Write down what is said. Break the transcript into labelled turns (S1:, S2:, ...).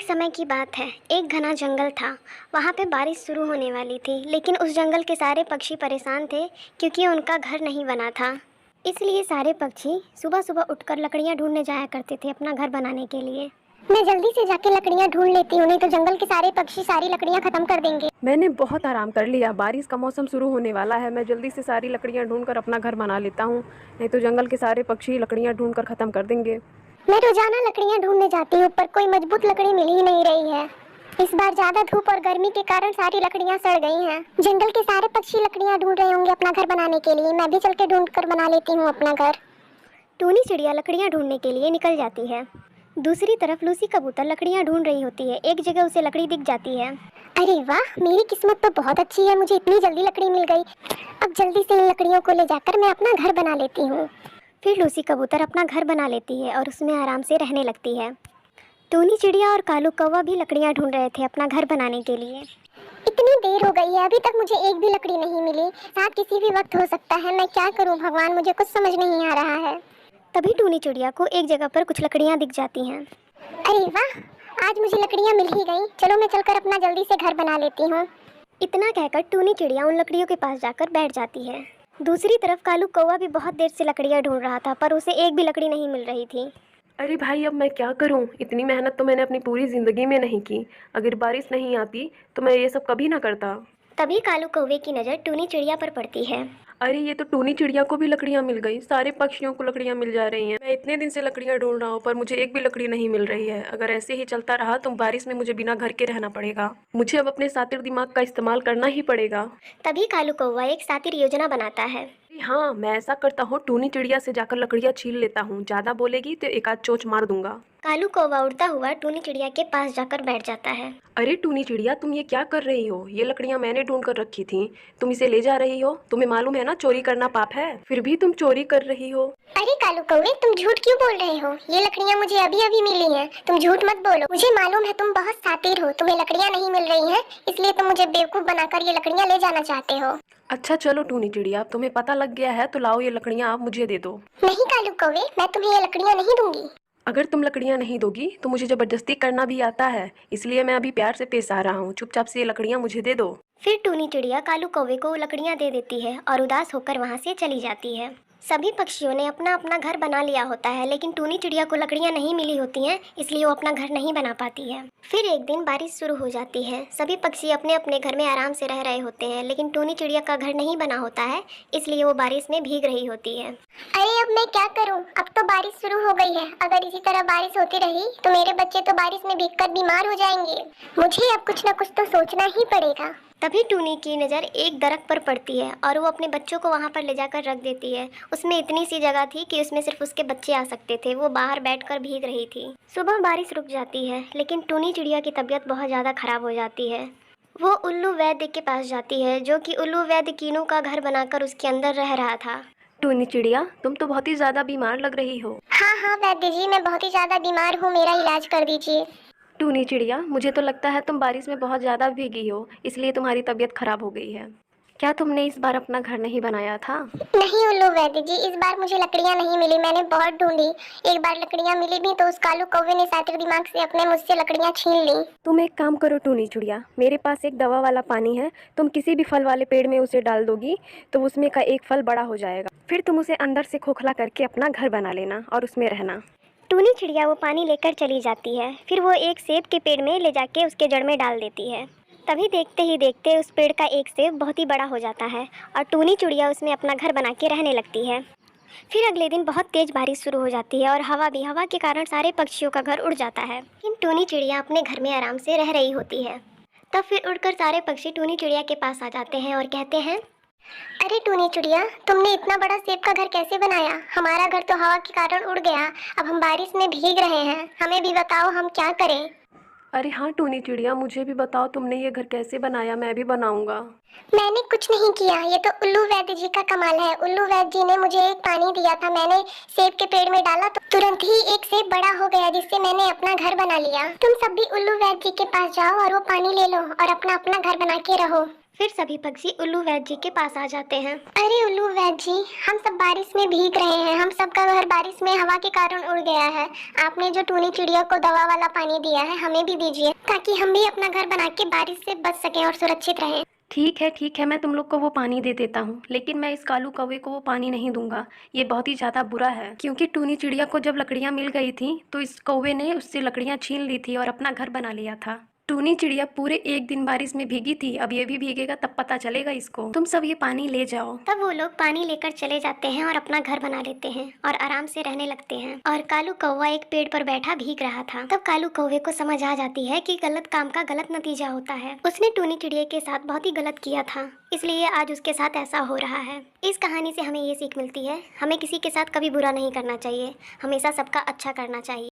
S1: समय की बात है। एक घना जंगल था। वहाँ पे बारिश शुरू होने वाली थी, लेकिन उस जंगल के सारे पक्षी परेशान थे क्योंकि उनका घर नहीं बना था। इसलिए सारे पक्षी सुबह सुबह उठकर लकड़ियाँ ढूंढने जाया करते थे अपना घर बनाने के लिए। मैं जल्दी से जाके लकड़ियाँ ढूंढ लेती हूँ, नहीं तो जंगल के सारे पक्षी सारी लकड़ियाँ खत्म कर देंगे।
S2: मैंने बहुत आराम कर लिया। बारिश का मौसम शुरू होने वाला है। मैं जल्दी से सारी लकड़ियाँ ढूंढकर अपना घर बना लेता हूँ, नहीं तो जंगल के सारे पक्षी लकड़ियाँ ढूंढकर ख़त्म कर देंगे।
S1: मैं रोजाना लकड़ियाँ ढूंढने जाती हूँ, पर कोई मजबूत लकड़ी मिल ही नहीं रही है। इस बार ज्यादा धूप और गर्मी के कारण सारी लकड़ियाँ सड़ गई हैं। जंगल के सारे पक्षी लकड़ियाँ ढूंढ रहे होंगे अपना घर बनाने के लिए। मैं भी चल के ढूंढ कर बना लेती हूँ अपना घर। टूनी चिड़िया लकड़ियाँ ढूंढने के लिए निकल जाती है। दूसरी तरफ लूसी कबूतर लकड़ियाँ ढूंढ रही होती है। एक जगह उसे लकड़ी दिख जाती है। अरे वाह, मेरी किस्मत तो बहुत अच्छी है, मुझे इतनी जल्दी लकड़ी मिल गई। अब जल्दी से इन लकड़ियों को ले जाकर मैं अपना घर बना लेती हूँ। फिर लूसी कबूतर अपना घर बना लेती है और उसमें आराम से रहने लगती है। टूनी चिड़िया और कालू कौवा भी लकड़ियाँ ढूंढ रहे थे अपना घर बनाने के लिए। इतनी देर हो गई है, अभी तक मुझे एक भी लकड़ी नहीं मिली। शायद किसी भी वक्त हो सकता है। मैं क्या करूँ भगवान, मुझे कुछ समझ नहीं आ रहा है। तभी टूनी चिड़िया को एक जगह पर कुछ लकड़ियाँ दिख जाती हैं। अरे वाह, आज मुझे लकड़ियाँ मिल ही गई। चलो मैं चलकर अपना जल्दी से घर बना लेती हूँ। इतना कहकर टूनी चिड़िया उन लकड़ियों के पास जाकर बैठ जाती है। दूसरी तरफ कालू कौवा भी बहुत देर से लकड़ियाँ ढूंढ रहा था, पर उसे एक भी लकड़ी नहीं मिल रही थी।
S2: अरे भाई, अब मैं क्या करूं? इतनी मेहनत तो मैंने अपनी पूरी ज़िंदगी में नहीं की। अगर बारिश नहीं आती तो मैं ये सब कभी ना करता।
S1: तभी कालू कौवे की नज़र टूनी चिड़िया पर पड़ती है।
S2: अरे, ये तो टूनी चिड़िया को भी लकड़ियाँ मिल गई। सारे पक्षियों को लकड़ियाँ मिल जा रही हैं। मैं इतने दिन से लकड़ियाँ ढूंढ रहा हूँ, पर मुझे एक भी लकड़ी नहीं मिल रही है। अगर ऐसे ही चलता रहा तो बारिश में मुझे बिना घर के रहना पड़ेगा। मुझे अब अपने शातिर दिमाग का इस्तेमाल करना ही पड़ेगा।
S1: तभी कालू कौवा एक शातिर योजना बनाता है।
S2: हाँ, मैं ऐसा करता हूँ, टूनी चिड़िया से जाकर लकड़ियाँ छीन लेता हूँ। ज़्यादा बोलेगी तो एक आध चोंच मार दूंगा।
S1: कालू कौवा उड़ता हुआ टूनी चिड़िया के पास जाकर बैठ जाता है।
S2: अरे टूनी चिड़िया, तुम ये क्या कर रही हो? ये लकड़ियाँ मैंने ढूंढ कर रखी थी, तुम इसे ले जा रही हो। तुम्हें मालूम है ना, चोरी करना पाप है, फिर भी तुम चोरी कर रही हो।
S1: अरे कालू कौवे, तुम झूठ क्यों बोल रहे हो? ये लकड़ियाँ मुझे अभी अभी मिली हैं। तुम झूठ मत बोलो। मुझे मालूम है तुम बहुत शातिर हो। तुम्हें लकड़ियाँ नहीं मिल रही हैं, इसलिए तुम मुझे बेवकूफ बनाकर ये लकड़ियाँ ले जाना चाहते हो।
S2: अच्छा चलो टूनी चिड़िया, अब तुम्हें पता लग गया है तो लाओ, ये लकड़ियाँ आप मुझे दे दो।
S1: नहीं कालू कौवे, मैं तुम्हें ये लकड़ियाँ नहीं दूंगी।
S2: अगर तुम लकड़ियाँ नहीं दोगी तो मुझे जबरदस्ती करना भी आता है, इसलिए मैं अभी प्यार से पेश आ रहा हूँ। चुपचाप से ये लकड़ियाँ मुझे दे दो।
S1: फिर टूनी चिड़िया कालू कौवे को लकड़ियाँ दे देती है और उदास होकर वहाँ से चली जाती है। सभी पक्षियों ने अपना अपना घर बना लिया होता है, लेकिन टूनी चिड़िया को लकड़ियाँ नहीं मिली होती हैं, इसलिए वो अपना घर नहीं बना पाती है। फिर एक दिन बारिश शुरू हो जाती है। सभी पक्षी अपने अपने घर में आराम से रह रहे होते हैं, लेकिन टूनी चिड़िया का घर नहीं बना होता है, इसलिए वो बारिश में भीग रही होती है। अरे अब मैं क्या करूँ? अब तो बारिश शुरू हो गई है। अगर इसी तरह बारिश होती रही तो मेरे बच्चे तो बारिश में भीगकर बीमार हो जाएंगे। मुझे अब कुछ न कुछ तो सोचना ही पड़ेगा। तभी टूनी की नज़र एक दरख्त पर पड़ती है और वो अपने बच्चों को वहाँ पर ले जाकर रख देती है। उसमें इतनी सी जगह थी कि उसमें सिर्फ उसके बच्चे आ सकते थे। वो बाहर बैठकर भीग रही थी। सुबह बारिश रुक जाती है, लेकिन टूनी चिड़िया की तबीयत बहुत ज़्यादा खराब हो जाती है। वो उल्लू वैद्य के पास जाती है, जो कि उल्लू वैद्य कीनू का घर बनाकर उसके अंदर रह रहा था।
S2: टूनी चिड़िया, तुम तो बहुत ही ज़्यादा बीमार लग रही हो।
S1: हाँ वैद्य जी, मैं बहुत ही ज़्यादा बीमार हूँ, मेरा इलाज कर दीजिए।
S2: टूनी चिड़िया, मुझे तो लगता है तुम बारिश में बहुत ज़्यादा भीगी हो, इसलिए तुम्हारी तबीयत खराब हो गई है। क्या तुमने इस बार अपना घर नहीं बनाया था?
S1: नहीं उल्लू वैद्य जी, इस बार मुझे लकड़ियाँ नहीं मिली। मैंने बहुत ढूंढी। एक बार लकड़ियाँ मिली भी तो उस कालू कौवे ने शातिर दिमाग से अपने मुझसे लकड़ियाँ छीन ली।
S2: तुम एक काम करो टूनी चिड़िया, मेरे पास एक दवा वाला पानी है। तुम किसी भी फल वाले पेड़ में उसे डाल दोगी तो उसमें का एक फल बड़ा हो जाएगा। फिर तुम उसे अंदर से खोखला करके अपना घर बना लेना और उसमें रहना।
S1: टूनी चिड़िया वो पानी लेकर चली जाती है। फिर वो एक सेब के पेड़ में ले जाके उसके जड़ में डाल देती है। तभी देखते ही देखते उस पेड़ का एक सेब बहुत ही बड़ा हो जाता है और टूनी चिड़िया उसमें अपना घर बना के रहने लगती है। फिर अगले दिन बहुत तेज़ बारिश शुरू हो जाती है और हवा के कारण सारे पक्षियों का घर उड़ जाता है, लेकिन टूनी चिड़िया अपने घर में आराम से रह रही होती है। तब फिर उड़कर सारे पक्षी टूनी चिड़िया के पास आ जाते हैं और कहते हैं, अरे टूनी चिड़िया, तुमने इतना बड़ा सेब का घर कैसे बनाया? हमारा घर तो हवा के कारण उड़ गया। अब हम बारिश में भीग रहे हैं, हमें भी बताओ हम क्या करें?
S2: अरे हाँ टूनी चिड़िया, मुझे भी बताओ, तुमने ये घर कैसे बनाया? मैं भी बनाऊंगा।
S1: मैंने कुछ नहीं किया, ये तो उल्लू वैद्य जी का कमाल है। उल्लू वैद्य जी ने मुझे एक पानी दिया था, मैंने सेब के पेड़ में डाला तो तुरंत ही एक सेब बड़ा हो गया, जिससे मैंने अपना घर बना लिया। तुम सब भी उल्लू वैद्य जी के पास जाओ और वो पानी ले लो और अपना अपना घर बना के रहो। फिर सभी पक्षी उल्लू वैद जी के पास आ जाते हैं। अरे उल्लू वैद जी, हम सब बारिश में भीग रहे हैं, हम सबका घर बारिश में हवा के कारण उड़ गया है। आपने जो टूनी चिड़िया को दवा वाला पानी दिया है हमें भी दीजिए, ताकि हम भी अपना घर बना के बारिश से बच सकें और सुरक्षित रहें।
S2: ठीक है, मैं तुम लोग को वो पानी दे देता हूँ, लेकिन मैं इस कालू कौवे को वो पानी नहीं दूंगा। ये बहुत ही ज़्यादा बुरा है, क्योंकि टूनी चिड़िया को जब लकड़ियाँ मिल गई थी तो इस कौवे ने उससे लकड़ियाँ छीन ली थी और अपना घर बना लिया था। टूनी चिड़िया पूरे एक दिन बारिश में भीगी थी, अब ये भी भीगेगा तब पता चलेगा इसको। तुम सब ये पानी ले जाओ।
S1: तब वो लोग पानी लेकर चले जाते हैं और अपना घर बना लेते हैं और आराम से रहने लगते हैं। और कालू कौवा एक पेड़ पर बैठा भीग रहा था। तब कालू कौवे को समझ आ जाती है कि गलत काम का गलत नतीजा होता है। उसने टूनी चिड़िया के साथ बहुत ही गलत किया था, इसलिए आज उसके साथ ऐसा हो रहा है। इस कहानी से हमें ये सीख मिलती है, हमें किसी के साथ कभी बुरा नहीं करना चाहिए, हमेशा सबका अच्छा करना चाहिए।